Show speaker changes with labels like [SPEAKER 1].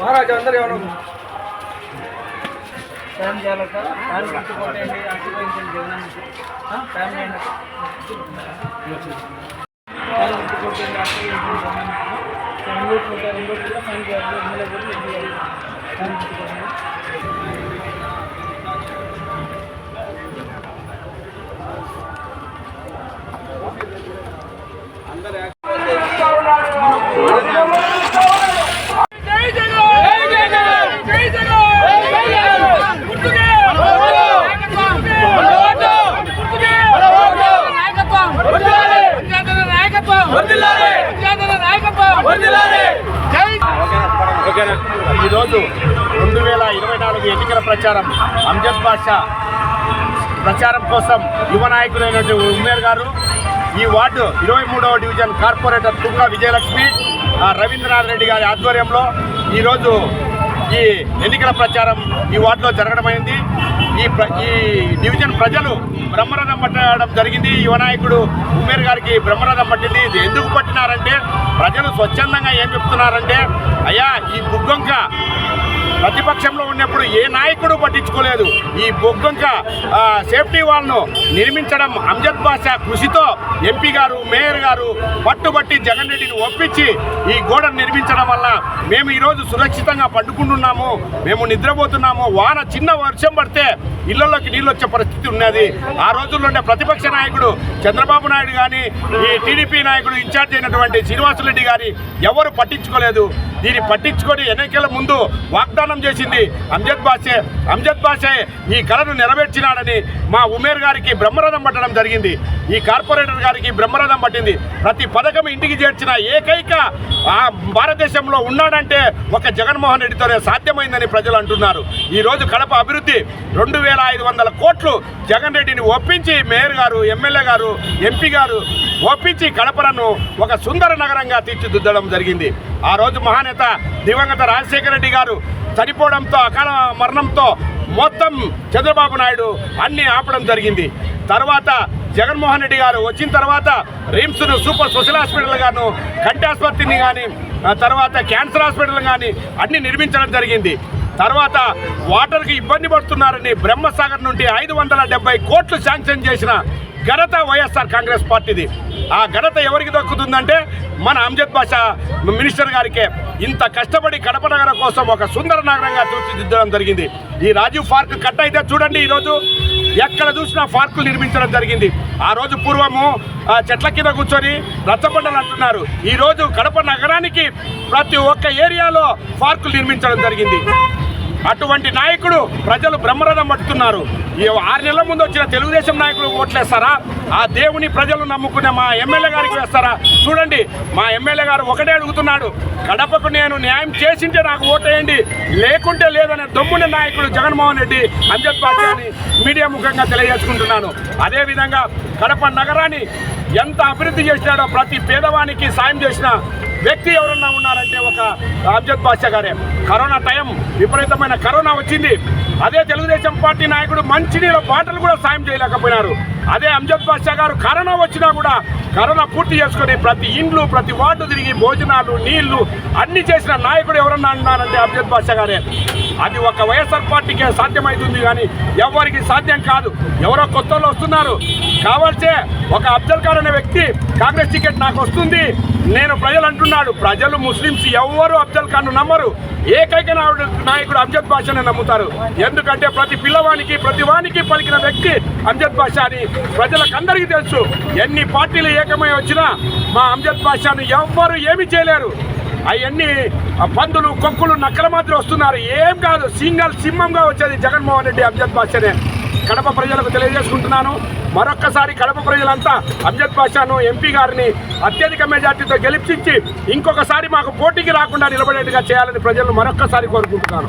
[SPEAKER 1] महाराज अंदर टाइम చేయాలి time గుర్తుకోండి occupation Jagan time చేయండి టైం గుర్తుకోండి ఆక్యుపేషన్ ఇంకోటి కూడా ఫైన్ చేయాలి ఎమ్మెల్యే కూడా టైం గుర్తుకోండి అందరూ
[SPEAKER 2] ఈరోజు 2024 ఎన్నికల ప్రచారం అమ్జద్ బాషా ప్రచారం కోసం యువ నాయకులైనటువంటి ఉమేర్ గారు ఈ వార్డు 23వ డివిజన్ కార్పొరేటర్ తుంగ విజయలక్ష్మి రవీంద్రనాథ్ రెడ్డి గారి ఆధ్వర్యంలో ఈరోజు ఈ ఎన్నికల ప్రచారం ఈ వార్డులో జరగడమైంది. ఈ డివిజన్ ప్రజలు బ్రహ్మరథం పట్టడం జరిగింది. యువ నాయకుడు ఉమేర్ గారికి బ్రహ్మరథం పట్టింది. ఇది ఎందుకు పట్టినారంటే ప్రజలు స్వచ్ఛందంగా ఏం చెప్తున్నారంటే, అయ్యా ఈ బుగ్గొంక ప్రతిపక్షంలో ఉన్నప్పుడు ఏ నాయకుడు పట్టించుకోలేదు. ఈ బొగ్గొంక సేఫ్టీ వాల్ను నిర్మించడం అమ్జద్ బాషా కృషితో ఎంపీ గారు మేయర్ గారు పట్టుబట్టి జగన్ రెడ్డిని ఒప్పించి ఈ గోడను నిర్మించడం వల్ల మేము ఈరోజు సురక్షితంగా పండుకుంటున్నాము, మేము నిద్రపోతున్నాము. వాన చిన్న వర్షం పడితే ఇళ్లలోకి నీళ్ళు వచ్చే పరిస్థితి ఉన్నది. ఆ రోజుల్లోనే ప్రతిపక్ష నాయకుడు చంద్రబాబు నాయుడు కానీ ఈ టీడీపీ నాయకుడు ఇన్ఛార్జ్ అయినటువంటి శ్రీనివాసులరెడ్డి గారి ఎవరు పట్టించుకోలేదు. దీన్ని పట్టించుకొని ఎన్నికల ముందు వాగ్దానం చేసింది అమ్జద్ బాషే ఈ కళను నెరవేర్చినాడని మా ఉమేర్ గారికి బ్రహ్మరథం పట్టడం జరిగింది. ఈ కార్పొరేటర్ గారికి బ్రహ్మరథం పట్టింది. ప్రతి పథకం ఇంటికి చేర్చిన ఏకైక భారతదేశంలో ఉన్నాడంటే ఒక జగన్మోహన్ రెడ్డితోనే సాధ్యమైందని ప్రజలు అంటున్నారు. ఈరోజు కడప అభివృద్ధి 2500 కోట్లు జగన్ రెడ్డిని ఒప్పించి మేయర్ గారు ఎమ్మెల్యే గారు ఎంపీ గారు ఒప్పించి కడపను ఒక సుందర నగరంగా తీర్చిదిద్దడం జరిగింది. ఆ రోజు మహానేత దివంగత రాజశేఖర రెడ్డి గారు చనిపోవడంతో అకాల మరణంతో మొత్తం చంద్రబాబు నాయుడు అన్ని ఆపడం జరిగింది. తర్వాత జగన్మోహన్ రెడ్డి గారు వచ్చిన తర్వాత రిమ్స్ను సూపర్ స్పెషల్ హాస్పిటల్ గాను కంటి ఆసుపత్రిని కానీ తర్వాత క్యాన్సర్ హాస్పిటల్ కానీ అన్ని నిర్మించడం జరిగింది. తర్వాత వాటర్కి ఇబ్బంది పడుతున్నారని బ్రహ్మసాగర్ నుండి 570 కోట్లు శాంక్షన్ చేసిన ఘనత వైఎస్ఆర్ కాంగ్రెస్ పార్టీది. ఆ ఘనత ఎవరికి దక్కుతుందంటే మన అమ్జద్ బాషా మినిస్టర్ గారికే. ఇంత కష్టపడి కడప నగరం కోసం ఒక సుందర నగరంగా తీర్చిదిద్దడం జరిగింది. ఈ రాజీవ్ పార్క్ కట్ట అయితే చూడండి, ఈరోజు ఎక్కడ చూసినా పార్కులు నిర్మించడం జరిగింది. ఆ రోజు పూర్వము చెట్ల కింద కూర్చొని రచ్చబండలు అంటున్నారు. ఈరోజు కడప నగరానికి ప్రతి ఒక్క ఏరియాలో పార్కులు నిర్మించడం జరిగింది. అటువంటి నాయకుడు ప్రజలు బ్రహ్మరథం పట్టుతున్నారు. ఈ 6 నెలల ముందు వచ్చిన తెలుగుదేశం నాయకులు ఓట్లేస్తారా? ఆ దేవుని ప్రజలు నమ్ముకునే మా ఎమ్మెల్యే గారికి వేస్తారా? చూడండి, మా ఎమ్మెల్యే గారు ఒకటే అడుగుతున్నాడు, కడపకు నేను న్యాయం చేసింటే నాకు ఓటేయండి, లేకుంటే లేదనే దమ్ముని నాయకుడు జగన్మోహన్ రెడ్డి అమ్జద్ బాషా అని మీడియా ముఖంగా తెలియజేసుకుంటున్నాను. అదేవిధంగా కడప నగరాన్ని ఎంత అభివృద్ధి చేసినాడో ప్రతి పేదవానికి సాయం చేసిన వ్యక్తి ఎవరన్నా ఉన్నారంటే ఒక అమ్జద్ బాషా గారే. కరోనా టైం విపరీతమైన కరోనా వచ్చింది. అదే తెలుగుదేశం పార్టీ నాయకుడు మంచినీళ్ళ బాటలు కూడా సాయం చేయలేకపోయినారు. అదే అమ్జద్ బాషా గారు కరోనా వచ్చినా కూడా కరోనా పూర్తి చేసుకొని ప్రతి ఇండ్లు ప్రతి వార్డు తిరిగి భోజనాలు నీళ్లు అన్ని చేసిన నాయకుడు ఎవరన్నా అన్నారంటే అమ్జద్ బాషా గారే. అది ఒక వైఎస్ఆర్ పార్టీకే సాధ్యమవుతుంది కానీ ఎవరికి సాధ్యం కాదు. ఎవరో కొత్త వస్తున్నారు, కావాల్సే ఒక అఫ్జల్ ఖాన్ అనే వ్యక్తి కాంగ్రెస్ టికెట్ నాకు వస్తుంది నేను ప్రజలు అంటున్నాడు. ప్రజలు ముస్లింస్ ఎవరు అఫ్జల్ ఖాన్ నమ్మరు. ఏకైక నాయకుడు అమ్జద్ బాషానే నమ్ముతారు. ఎందుకంటే ప్రతి పిల్లవానికి ప్రతి వానికి పలికిన వ్యక్తి అమ్జద్ బాషా అని ప్రజలకు అందరికీ తెలుసు. ఎన్ని పార్టీలు ఏకమై వచ్చినా మా అమ్జద్ బాషాను ఎవ్వరు ఏమి చేయలేరు. అవన్నీ పందులు కొక్కులు నక్కల మాత్రం వస్తున్నారు. ఏం కాదు, సింహంగా వచ్చేది జగన్మోహన్ రెడ్డి అమ్జద్ బాషానే. కడప ప్రజలకు తెలియజేసుకుంటున్నాను. మరొక్కసారి కడప ప్రజలంతా అమ్జద్ బాషాను ఎంపీ గారిని అత్యధిక మెజార్టీతో గెలిపించి ఇంకొకసారి మాకు పోటీకి రాకుండా నిలబడేట్టుగా చేయాలని ప్రజలను మరొక్కసారి కోరుకుంటున్నాను.